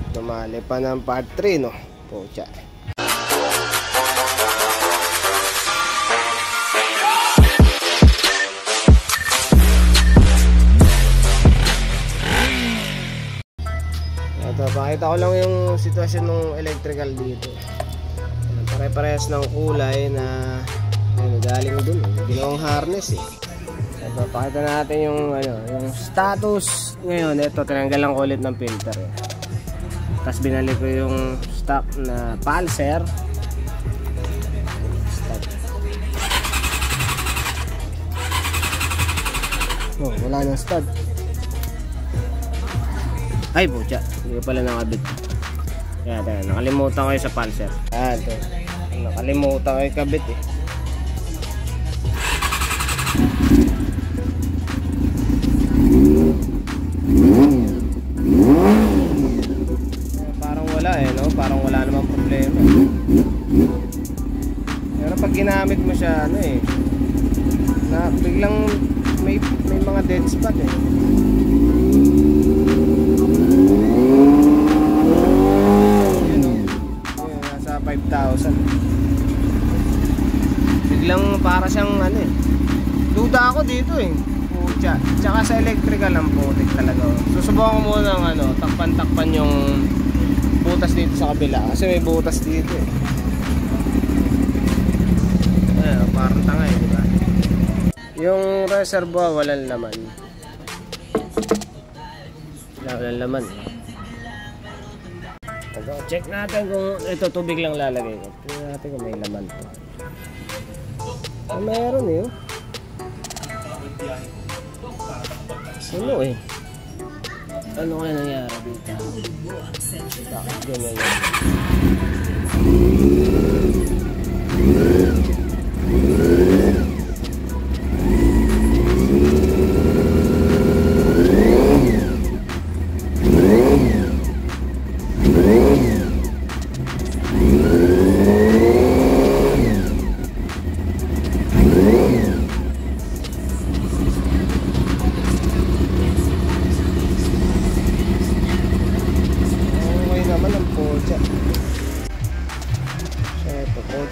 Tumali pa ng part 3, no? Pucha. Ito, pakita ko lang yung sitwasyon ng electrical dito. Pare-parehas ng kulay na galing dun. Ginawang harness eh. Ito, pakita natin yung yung status ngayon. Ito, tinanggalan ko ulit ng filter eh. Tapos binalik ko yung stock na pulser. Oh, wala nang stud. Ay, pucha, hindi ko pala nakabit. Kaya tayo, nakalimutan ko yung sa pulser. Ayan, ito. Nakalimutan ko yung kabit eh. Parang wala eh, no? Parang wala namang problema. Pero pag ginamit mo siya, na biglang may mga dead spot eh. Yun o. Yun, nasa 5,000. Biglang para siyang duda ako dito eh. Pucha. Tsaka sa electrical ang putik talaga. Susubukan ko muna ng takpan-takpan yung butas dito sa kabila. Kasi may butas dito eh. Parang tanga eh, diba? Yung reservoir walang laman. Walang laman eh. Check natin kung ito tubig lang lalagay ko. Tingnan natin kung may laman. Meron eh. Ano eh? Ano kaya nangyari dito? Bakit ganyan yan?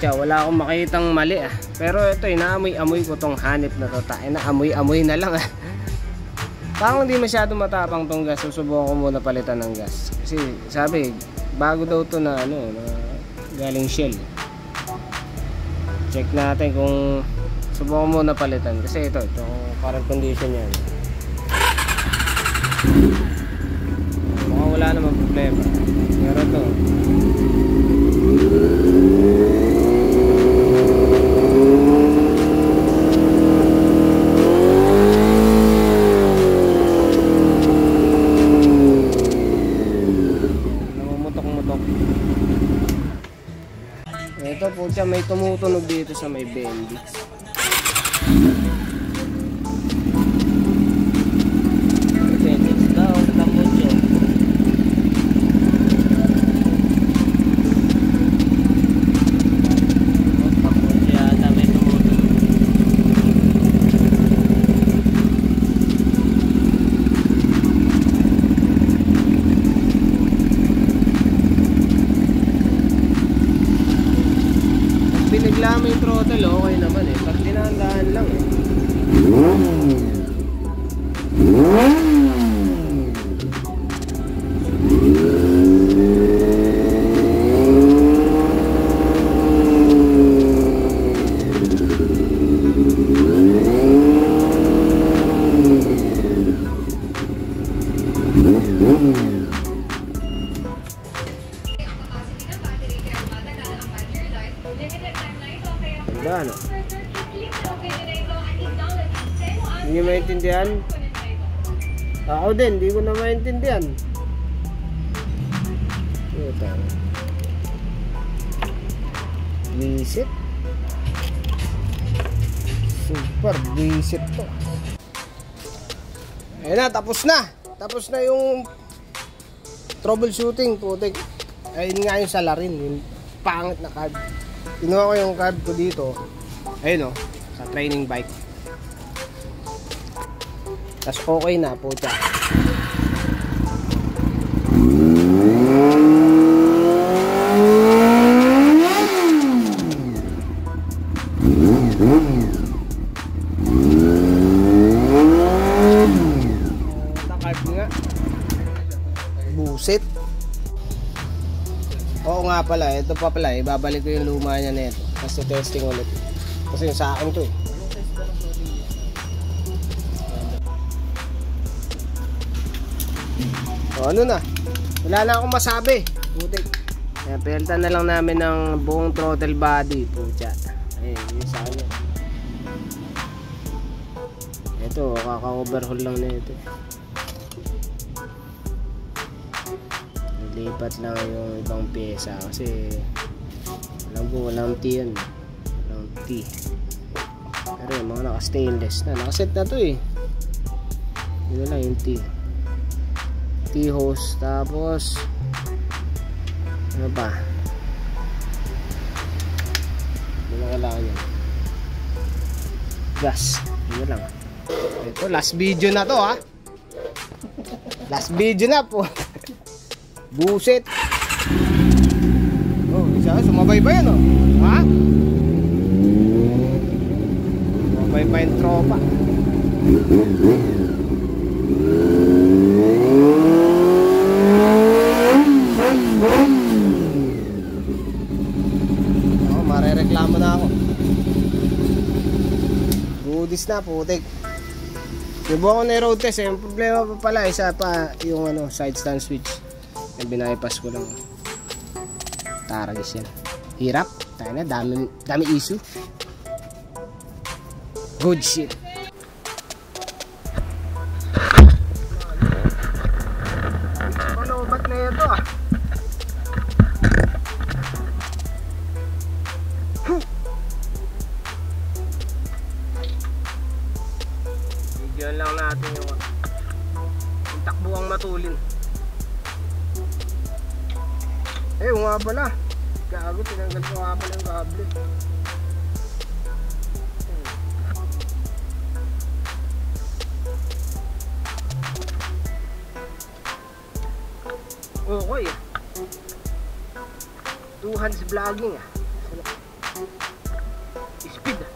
Wala akong makitang mali ah. Pero ito inaamoy-amoy ko tong hanip na to. Inaamoy-amoy na lang ah. Parang hindi masyado matapang tong gas. Susubukan ko muna palitan ng gas. Kasi sabi bago daw to na na galing Shell. Check natin kung subukan muna palitan. Kasi ito current condition yan. Mukhang wala namang problema. Pero ito po siya, may tumutunog dito sa may bendy. Bendy daw, tapos yun. Tapos yata may tumutunog. Binigla mo yung throttle, okay naman eh. Pag dinahandaan lang eh. Ano? Hindi maintindihan? Ako din, hindi ko na maintindihan. Ito. Visit. Super visit to. Ayun na, tapos na. Tapos na yung troubleshooting, putik. Ayun nga yung salarin, yung pangit na card. Kinuha ko yung card ko dito. Ayun sa training bike. Tas okay na, pucha. Buset. Oo nga pala, ito pa pala, ibabalik ko yung luma niya nito. Kasi testing ulit. Kasi yung sa akin to eh. O ano na, wala na akong masabi. Putik. Kaya peltan na lang namin ng buong throttle body. Pucha. Ayun, yung sa kanya. Ito, kaka-overhaul lang na ito. Nilipat lang yung ibang pyesa kasi alam ko walang T yun. Walang T. Pero yung mga naka-stainless na. Nakaset na to eh. Yun na lang yung T. T-hose. Tapos ano pa? Yun na kailangan yun. Gas. Yun lang. Ito, last video na to ha. Last video na po. Buset. Oh, isa sumabay ba yan oh? Ha? Sumabay pa yung tropa. Oh, marereklamo na ako. Goodies na, putik. Subukan ko na yung road test eh. Yung problema pa pala, isa pa yung ano, side stand switch. Yung binayipas ko lang. Taragis yan. Hirap. Tayo na, dami issue. Good shit. Panobat na ito ah. Bigyan lang natin yung takbuang matulin. Eh, nga pala. Gago, tinanggal ko nga pala yung kable. Okay. Two hands vlogging ah. Speed ah.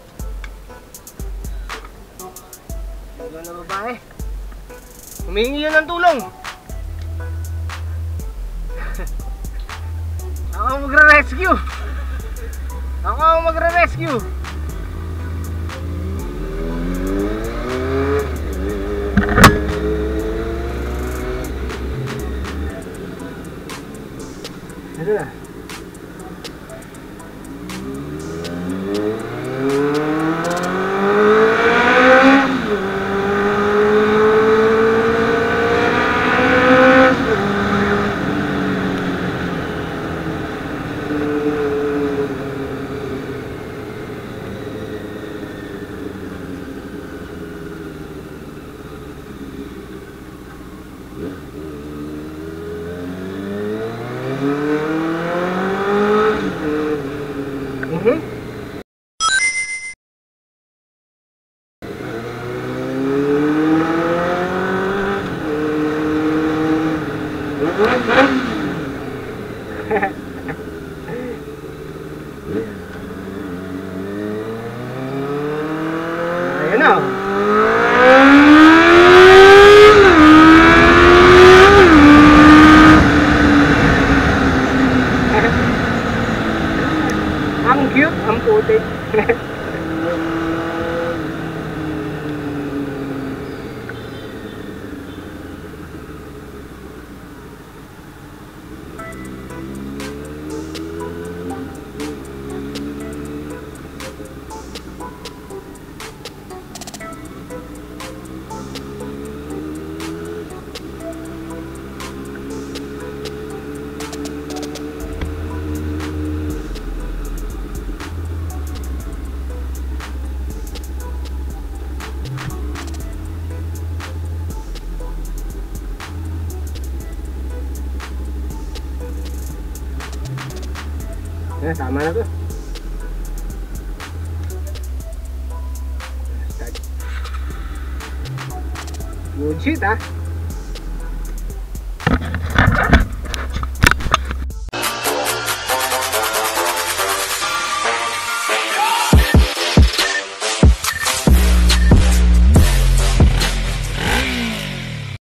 Ayun na babae. Humingi yun ng tulong. Ako magre-rescue. Ako magre-rescue. Ito na. Ayun na. Ang cute, ang putik. Yan, tama na to. Start. Good shit ah.